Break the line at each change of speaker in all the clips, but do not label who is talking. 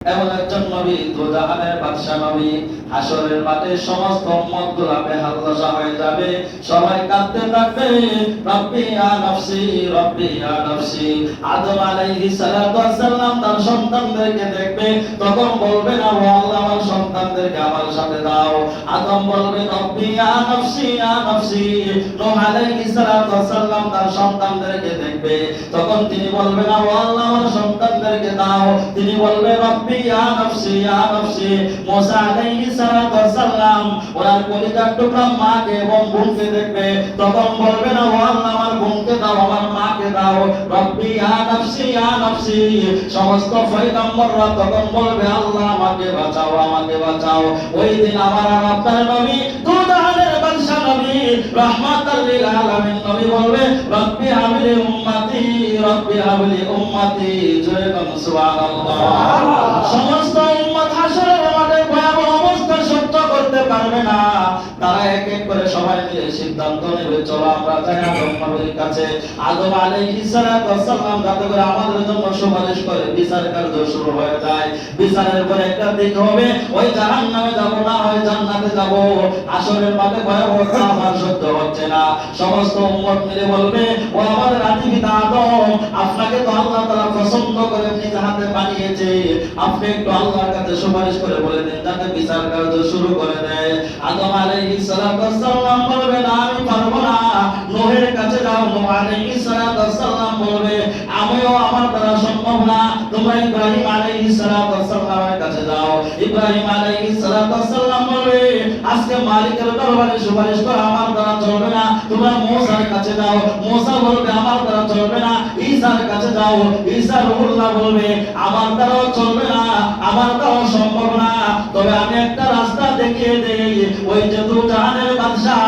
এমন একজন নবী, দুজাহানের বাদশা নবী। হাসরের মাঠে সমস্ত উম্মতগুলো বেহাল্লাসা হয়ে যাবে, সবাই কাঁদতে থাকবে, রব্বি ইয়া নফসি, রব্বি ইয়া নফসি। আদম আলাইহিস সালাতু ওয়াস সালাম তার সন্তানদেরকে দেখবে, তখন বলবে না, ও আল্লাহ আমার সন্তানদেরকে আমার সাথে দাও। আদম বলবে রব্বি ইয়া নফসি, ইয়া নফসি। নূহ আলাইহিস সালাতু ওয়াস সালাম তার সন্তানদেরকে দেখবে, তখন তিনি বলবে না, ও আল্লাহ আমার সন্তানদেরকে দাও। তিনি বলবে রব্বি ইয়া নফসি, ইয়া নফসি। মুসা আলাইহিস সালাতু ওয়াস সালাম ওনার কলিজার টুকরা মাকে এবং বোনকে দেখবে, তখন বলবে না, ও আল্লাহ আমার বোনকে দাও, আমার মাকে দাও। রব্বি ইয়া নফসি, ইয়া নফসি। সমস্ত পয়গম্বররা তখন বলবে, আল্লাহ আমাকে বাঁচাও, আমাকে বাঁচাও। ওই দিন আমার আর আপনার নবী, দুজাহানের বাদশা নবী, রাহমাতাল লিল আলামিন নবী বলবে, রব্বি হাবলি উম্মতি, রব্বি হাবলি উম্মতি। জয় বলুন সুবহানাল্লাহ। সমস্ত উম্মত হাসরের মাঠে ভয়াবহ অবস্থা সহ্য করতে পারবে না, তারা এক এক করে সবাই মিলে সিদ্ধান্ত নেবে, চলো আমরা যাই আদম নবীর কাছে। আদম আলাইহিস সালাতু ওয়াস সালাম যাতে করে আমাদের জন্য সুপারিশ করে বিচার কার্য শুরু হয়ে যায়। বিচারের পরে একটা দিক হবে, ওই জাহান্নামে যাব না ওই জান্নাতে যাব। হাসরের মাঠে ভয়াবহতা আমার সহ্য হচ্ছে না। সমস্ত উম্মত মিলে বলবে, ও আমাদের আদি পিতা আদম, আপনাকে তো আল্লাহ তাআলা পছন্দ করে নিজ হাতে বানিয়েছে, আপনি একটু আল্লাহর কাছে সুপারিশ করে বলে দেন যাতে বিচার কার্য শুরু করে দেয়। আদম আলাইহিস সালাতু ওয়াস সালাম বলবে, না আমি পারবো না, নূহের কাছে যাও। নূহ আলাইহিস সালাতু ওয়াস সালাম বলবে, আমিও আমার দ্বারা সম্ভব না, তোমরা ইব্রাহিম আলাইহিস সালাতু ওয়াস সালামের কাছে যাও। ইব্রাহিম আলাইহিস সালাতু ওয়াস সালাম বলবে, আজকে মালিকের দরবারে সুপারিশ করা আমার দ্বারা চলবে না, তোমরা মুসার কাছে যাও। মুসা বলবে, আমার দ্বারা চলবে না, ঈসার কাছে যাও। ঈসা রূহুল্লাহ বলবে, আমার দ্বারাও চলবে না, আমার দ্বারাও সম্ভব না, তবে আমি একটা রাস্তা দেখিয়ে দেই। ওই যে দুজাহানের বাদশা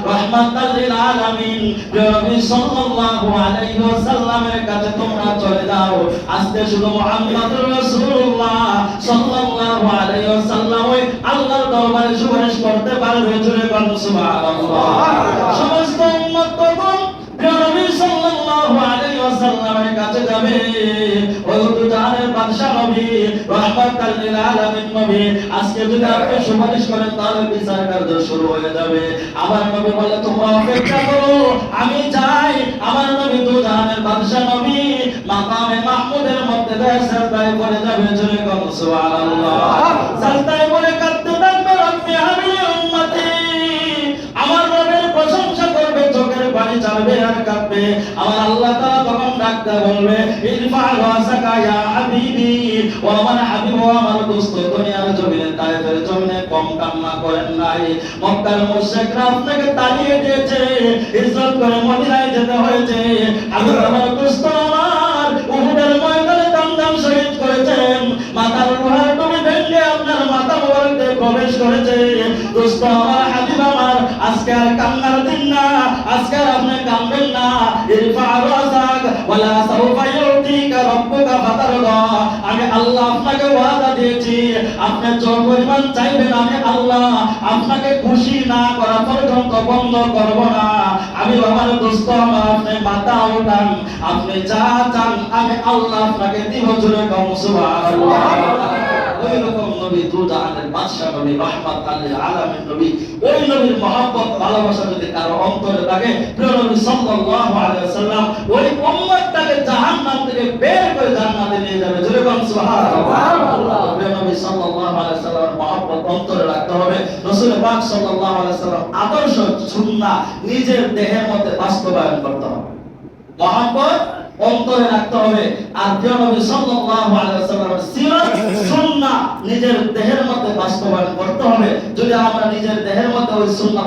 রাহমাতাল লিল আলামিন নবী সাল্লাল্লাহু আলাইহি ওয়াসাল্লামের কাছে তোমরা চলে যাও। আজকে শুধু মুহাম্মদুর রাসূলুল্লাহ সাল্লাল্লাহু আলাইহি ওয়াসাল্লাম ওই আল্লাহর দরবারে সুপারিশ করতে পারবে। জোরে বলুন সুবহানাল্লাহ। সমস্ত উম্মত তখন নবী সাল্লাল্লাহু আলাইহি ওয়াসাল্লামের কাছে যাবে। ওই দুজাহানের বাদশা নবী রাহমাতাল লিল আলামিন নবী, আজকে যদি আপনি সুপারিশ করেন তাহলে বিচার কার্য শুরু হয়ে যাবে। আমার নবী বলে, তোমরা অপেক্ষা করো, আমি যাই। আমার নবী দুজাহানের বাদশা নবী মাকামে মাহমুদের মধ্যে সাজদায় পড়ে যাবে। জোরে বলুন সুবহানাল্লাহ। সাজদায় পড়ে কাঁদতে থাকবে, রব্বি হাবলি উম্মতি। আমার রবের প্রশংসা করবে, চোখের পানি ছাড়বে আর কাঁদবে। আমার আল্লাহ তাআলা তখন ডাকতে বলবে, ইরফা রাসাকা ইয়া হাবিবি। ও আমার হাবিব, ও আমার দোস্ত, দুনিয়ার জমিনে তায়েফের জমিনে কম কান্না করেন নাই। মক্কার মুশরিকরা আপনাকে তাড়িয়ে দিয়েছে, হিজরত করে মদিনায় যেতে হয়েছে। হাবিব আমার দোস্ত, আমার উহুদের ময়দানে দমদম শহীদ করেছেন, মাথার লোহার টুপি ভেঙে আপনার মাথা মোবারকে প্রবেশ করেছে। দোস্ত আমার, হাবিব আমার, আজকে আর কান্নার দিন না, আজকে আর আপনি কাঁদবেন না। ইরফা রাসাক ওয়ালা সাউফা ইউতিকা রাব্বুকা ফাতারদা। আমি আল্লাহ আপনাকে ওয়াদা দিয়েছি, আপনি যত পরিমাণ চাইবেন আমি আল্লাহ আপনাকে খুশি না করা পর্যন্ত বন্ধ করব না। আমি আমার দোস্ত আমার, আপনি মাথা উঠান, আপনি যা চান আমি আল্লাহ আপনাকে দিব। জোরে বলুন সুবহানাল্লাহ। ওই রকম নবী, দুজাহানের বাদশা নবী, রাহমাতাল লিল আলামিন নবী, ওই নবীর মহব্বত ভালোবাসা যদি কারো অন্তরে থাকে, প্রিয় নবী সাল্লাল্লাহু আলাইহি ওয়াসাল্লাম ওই উম্মতটাকে জাহান্নাম থেকে বের করে জান্নাতে নিয়ে যাবে। জোরে বলুন সুবহানাল্লাহ। প্রিয় নবী সাল্লাল্লাহু আলাইহি ওয়াসাল্লামের মহব্বত অন্তরে রাখতে হবে। রাসূল পাক সাল্লাল্লাহু আলাইহি ওয়াসাল্লাম আদর্শ সুন্নাহ নিজের দেহের মধ্যে বাস্তবায়ন করতে হবে, মহব্বত অন্তরে রাখতে হবে। আর প্রিয় নবী সাল্লাল্লাহু আলাইহি ওয়াসাল্লামের সিরাত সুন্নাহ নিজের দেহের মধ্যে বাস্তবায়ন করতে হবে। যদি আমরা নিজের দেহের মধ্যে ওই সুন্নাহ